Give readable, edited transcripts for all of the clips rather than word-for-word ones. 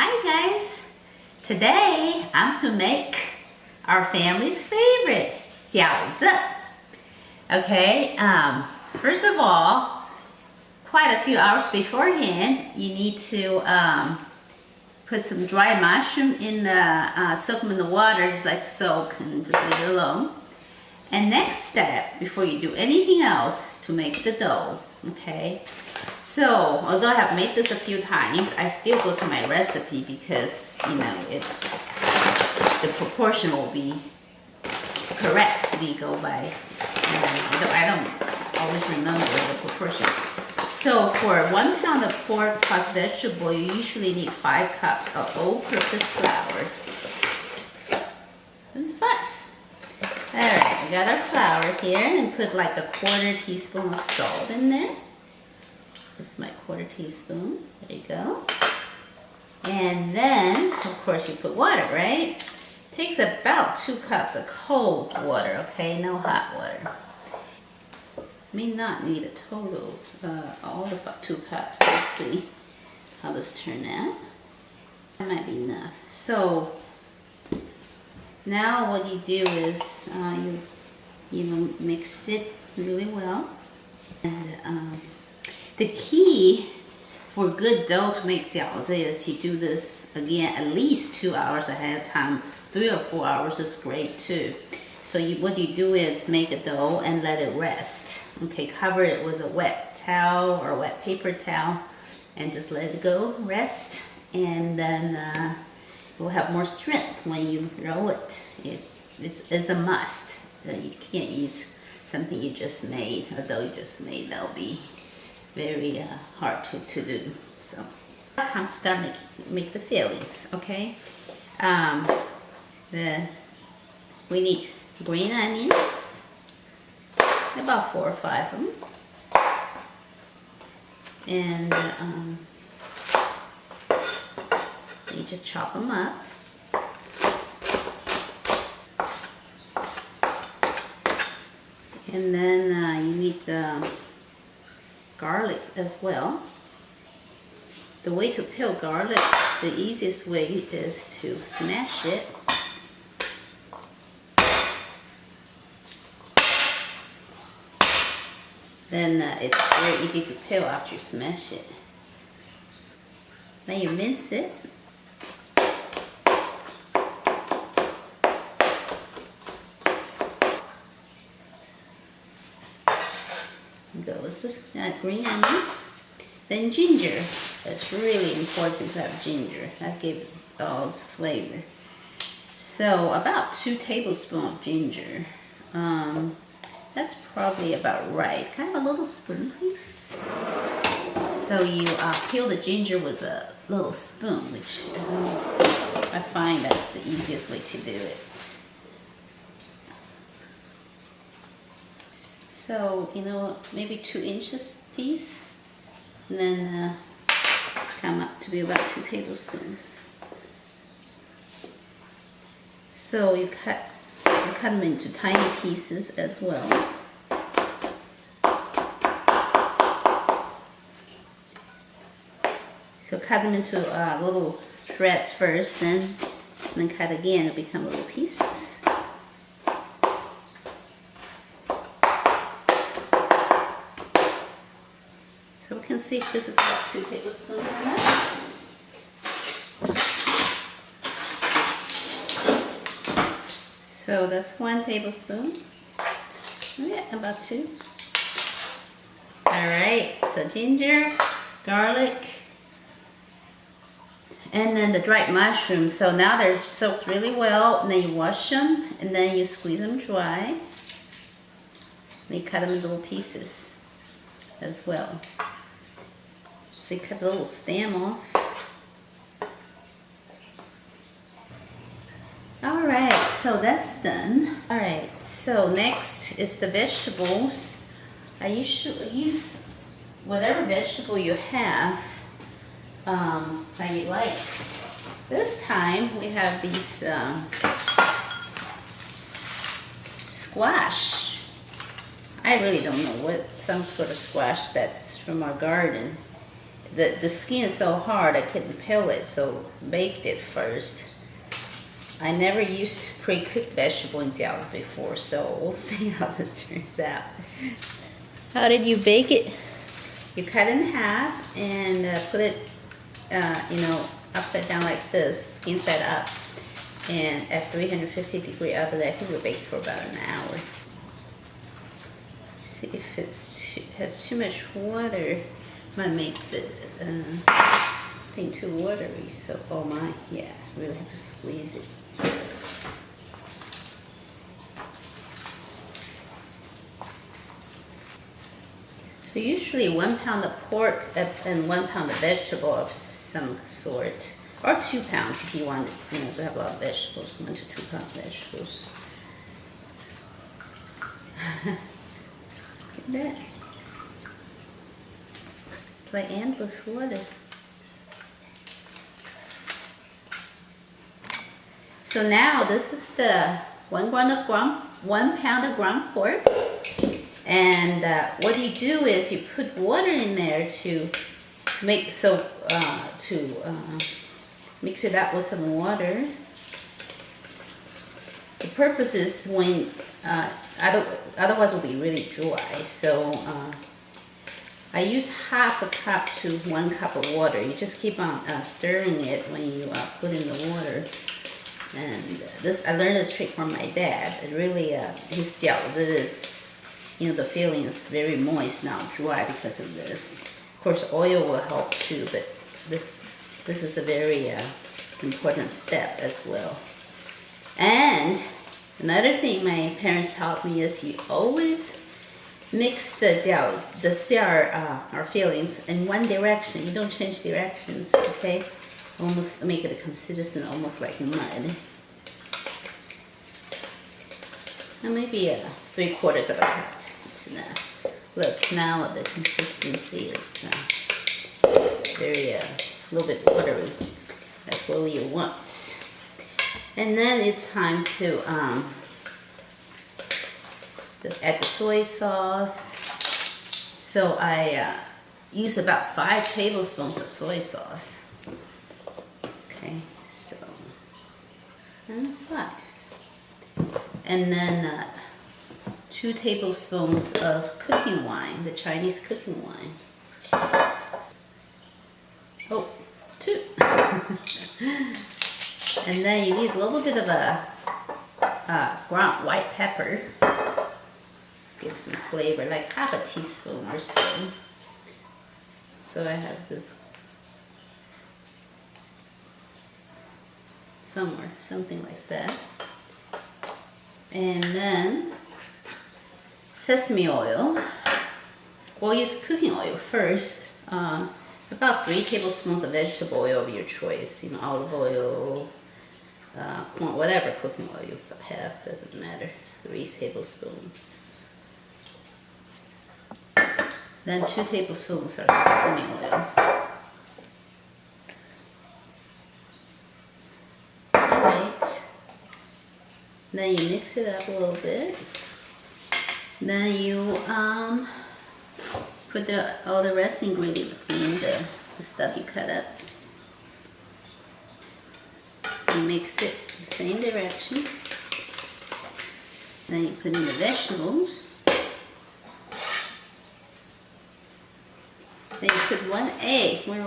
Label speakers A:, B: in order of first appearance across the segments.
A: Hi guys! Today I'm to make our family's favorite, Jiaozi. Okay, first of all, quite a few hours beforehand, you need to put some dry mushroom in the, soak them in the water, just like soak and just leave it alone. And next step, before you do anything else, is to make the dough, okay? So, although I have made this a few times, I still go to my recipe because, you know, the proportion will be correct. We go by, although I don't always remember the proportion. So, for 1 pound of pork plus vegetable, you usually need 5 cups of all-purpose flour. Alright, we got our flour here and put like a 1/4 teaspoon of salt in there. This is my 1/4 teaspoon. There you go. And then, of course, you put water, right? Takes about 2 cups of cold water, okay? No hot water. May not need a total, all of 2 cups. Let's see how this turned out. That might be enough. So, now what you do is you mix it really well. And the key for good dough to make jiaozi is you do this again at least 2 hours ahead of time. 3 or 4 hours is great too. So what you do is make a dough and let it rest. Okay, cover it with a wet towel or wet paper towel and just let it go rest. And then it will have more strength when you roll it. It's a must. You can't use something you just made, a dough you just made. That'll be very hard to do. So it's time to start make the fillings. Okay. We need green onions, about 4 or 5 of them, and you just chop them up. And then you need the garlic as well. The way to peel garlic, the easiest way is to smash it. Then it's very easy to peel after you smash it. Then you mince it. Goes this green onions. Then ginger. It's really important to have ginger. That gives all its flavor. So about 2 tablespoons of ginger. That's probably about right. Kind of a little spoon, please. So you peel the ginger with a little spoon, which I find that's the easiest way to do it. So, you know, maybe 2 inches piece, and then come up to be about 2 tablespoons. So you cut them into tiny pieces as well. So cut them into little shreds first, then cut again to become little pieces. So we can see if this is about 2 tablespoons or not. So that's 1 tablespoon. Yeah, about 2. Alright, so ginger, garlic, and then the dried mushrooms. So now they're soaked really well, and then you wash them, and then you squeeze them dry. And you cut them in little pieces as well. So you cut the little stem off. Alright, so that's done. Alright, so next is the vegetables. I usually use whatever vegetable you have that you like. This time we have these squash. I really don't know what, some sort of squash that's from our garden. the skin is so hard I couldn't peel it, so baked it first. I never used pre-cooked vegetable in jiaozi before, so we'll see how this turns out.
B: How did you bake it?
A: You cut it in half and put it, upside down like this, skin side up, and at 350-degree oven. I think we'll bake it for about an hour. See if it has too much water, might make the thing too watery. So, oh my, yeah, really have to squeeze it. So usually 1 pound of pork and 1 pound of vegetable of some sort, or 2 pounds if you want, to have a lot of vegetables, 1 to 2 pounds of vegetables. Look at that. It's like endless water. So now this is the 1 pound of ground pork. And what you do is you put water in there to make mix it up with some water. The purpose is when otherwise it will be really dry. So I use half a cup to 1 cup of water. You just keep on stirring it when you put in the water. And I learned this trick from my dad. It really his jiaozi is. The filling is very moist, not dry because of this. Of course, oil will help too, but this is a very important step as well. And another thing my parents taught me is you always mix the xiao or fillings in one direction. You don't change directions, okay? Almost make it a consistent, almost like mud. And maybe 3/4 of a cup. Enough. Look, now the consistency is very a little bit watery. That's what we want. And then it's time to add the soy sauce. So I use about 5 tablespoons of soy sauce. Okay, so and 5, and then 2 tablespoons of cooking wine, the Chinese cooking wine. Oh, 2. And then you need a little bit of a ground white pepper. Give some flavor, like half a teaspoon or so. So I have this somewhere, something like that. And then sesame oil. We'll use cooking oil first. About 3 tablespoons of vegetable oil of your choice. Olive oil, whatever cooking oil you have, doesn't matter. It's 3 tablespoons. Then 2 tablespoons of sesame oil. Alright. Then you mix it up a little bit. Then you put all the rest ingredients in the stuff you cut up. You mix it the same direction. Then you put in the vegetables. Then you put 1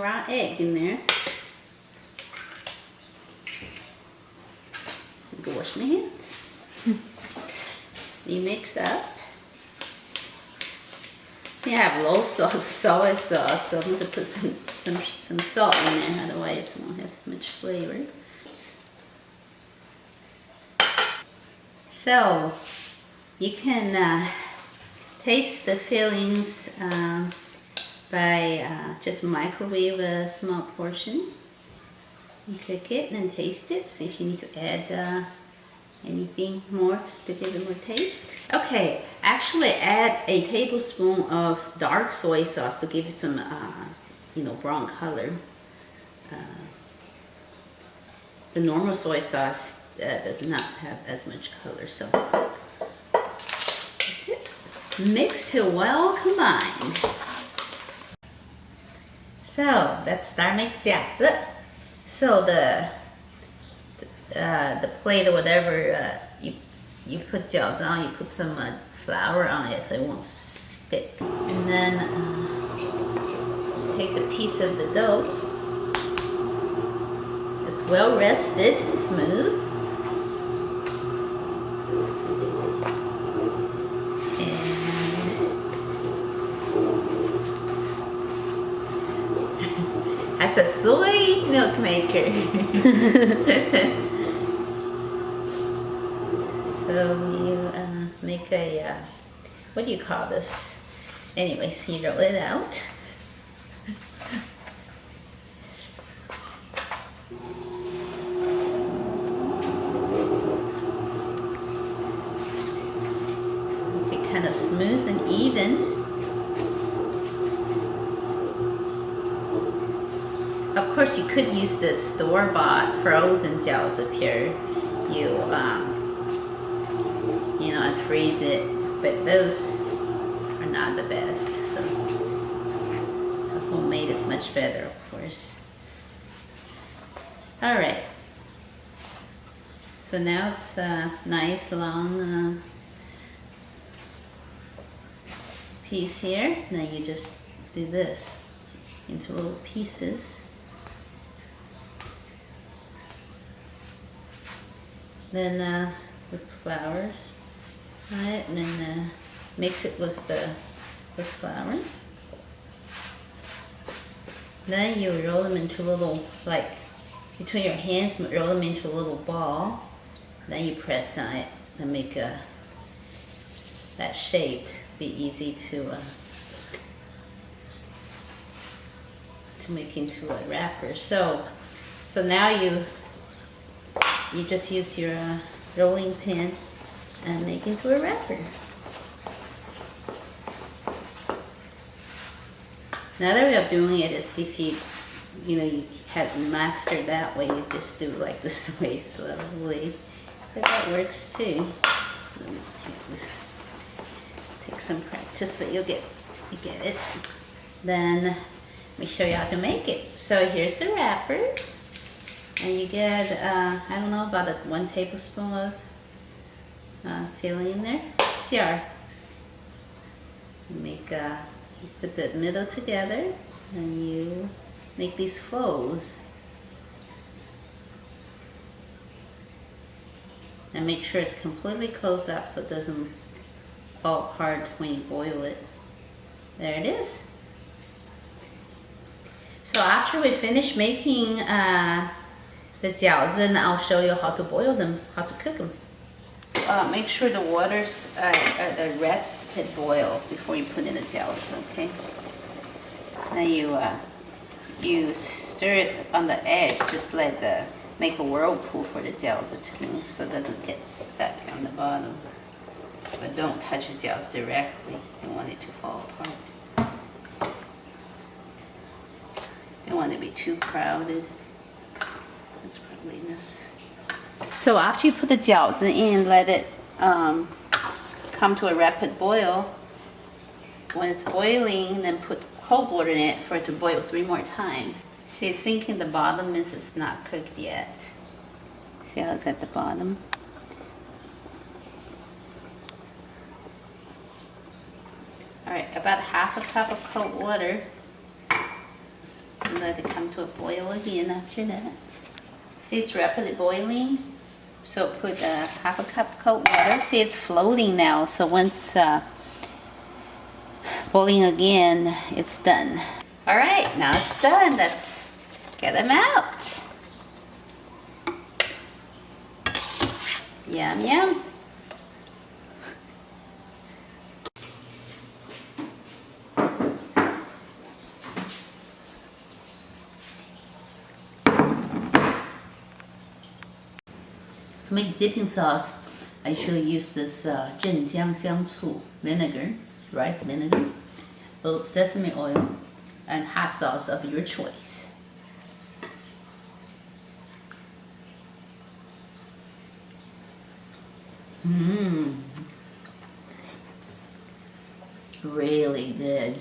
A: raw egg in there. Go wash my hands. You mix up. You have low sauce, soy sauce, so I'm going to put some salt in it, otherwise it won't have much flavor. So you can taste the fillings by just microwave a small portion. You cook it and taste it, see if you need to add anything more to give it more taste. Okay, actually add a tablespoon of dark soy sauce to give it some, brown color. The normal soy sauce does not have as much color, so that's it. Mix till well combined. So let's start make jiaozi. So the plate or whatever you put jiaozi on, you put some flour on it so it won't stick. And then take a piece of the dough. It's well rested, smooth. That's a soy milk maker. So you make a, what do you call this? Anyways, you roll it out. Make it kind of smooth and even. Of course, you could use this store-bought frozen jiaozi here. You know, and freeze it, but those are not the best. So homemade is much better, of course. All right. So now it's a nice long piece here. Now you just do this into little pieces. Then with flour, right, and then mix it with flour. Then you roll them into little, like between your hands, roll them into a little ball. Then you press on it and make that shape. Be easy to make into a wrapper. So now you just use your rolling pin and make into a wrapper. Another way of doing it is if you hadn't mastered that way, you just do like this way slowly. But that works too. This takes some practice, but you get it. Then let me show you how to make it. So here's the wrapper. And you get, I don't know, about 1 tablespoon of filling in there. Xiao. You put the middle together, and you make these folds. And make sure it's completely closed up so it doesn't fall apart when you boil it. There it is. So after we finish making the jiaozi, and I'll show you how to boil them, how to cook them. Make sure the water's at a rapid boil before you put in the jiaozi, okay? Then you stir it on the edge, just make a whirlpool for the jiaozi to move so it doesn't get stuck on the bottom. But don't touch the jiaozi directly. You want it to fall apart. Don't want it to be too crowded. That's probably enough. So after you put the jiaozi in, let it come to a rapid boil. When it's boiling, then put cold water in it for it to boil 3 more times. See, it's sinking the bottom means it's not cooked yet. See how it's at the bottom? Alright, about 1/2 cup of cold water. And let it come to a boil again after that. See, it's rapidly boiling. So put 1/2 cup cold water. See, it's floating now. So once boiling again, it's done. All right, now it's done. Let's get them out. Yum, yum. To make dipping sauce, I usually use this zhenjiang xiangcu vinegar, rice vinegar, a little sesame oil, and hot sauce of your choice. Really good.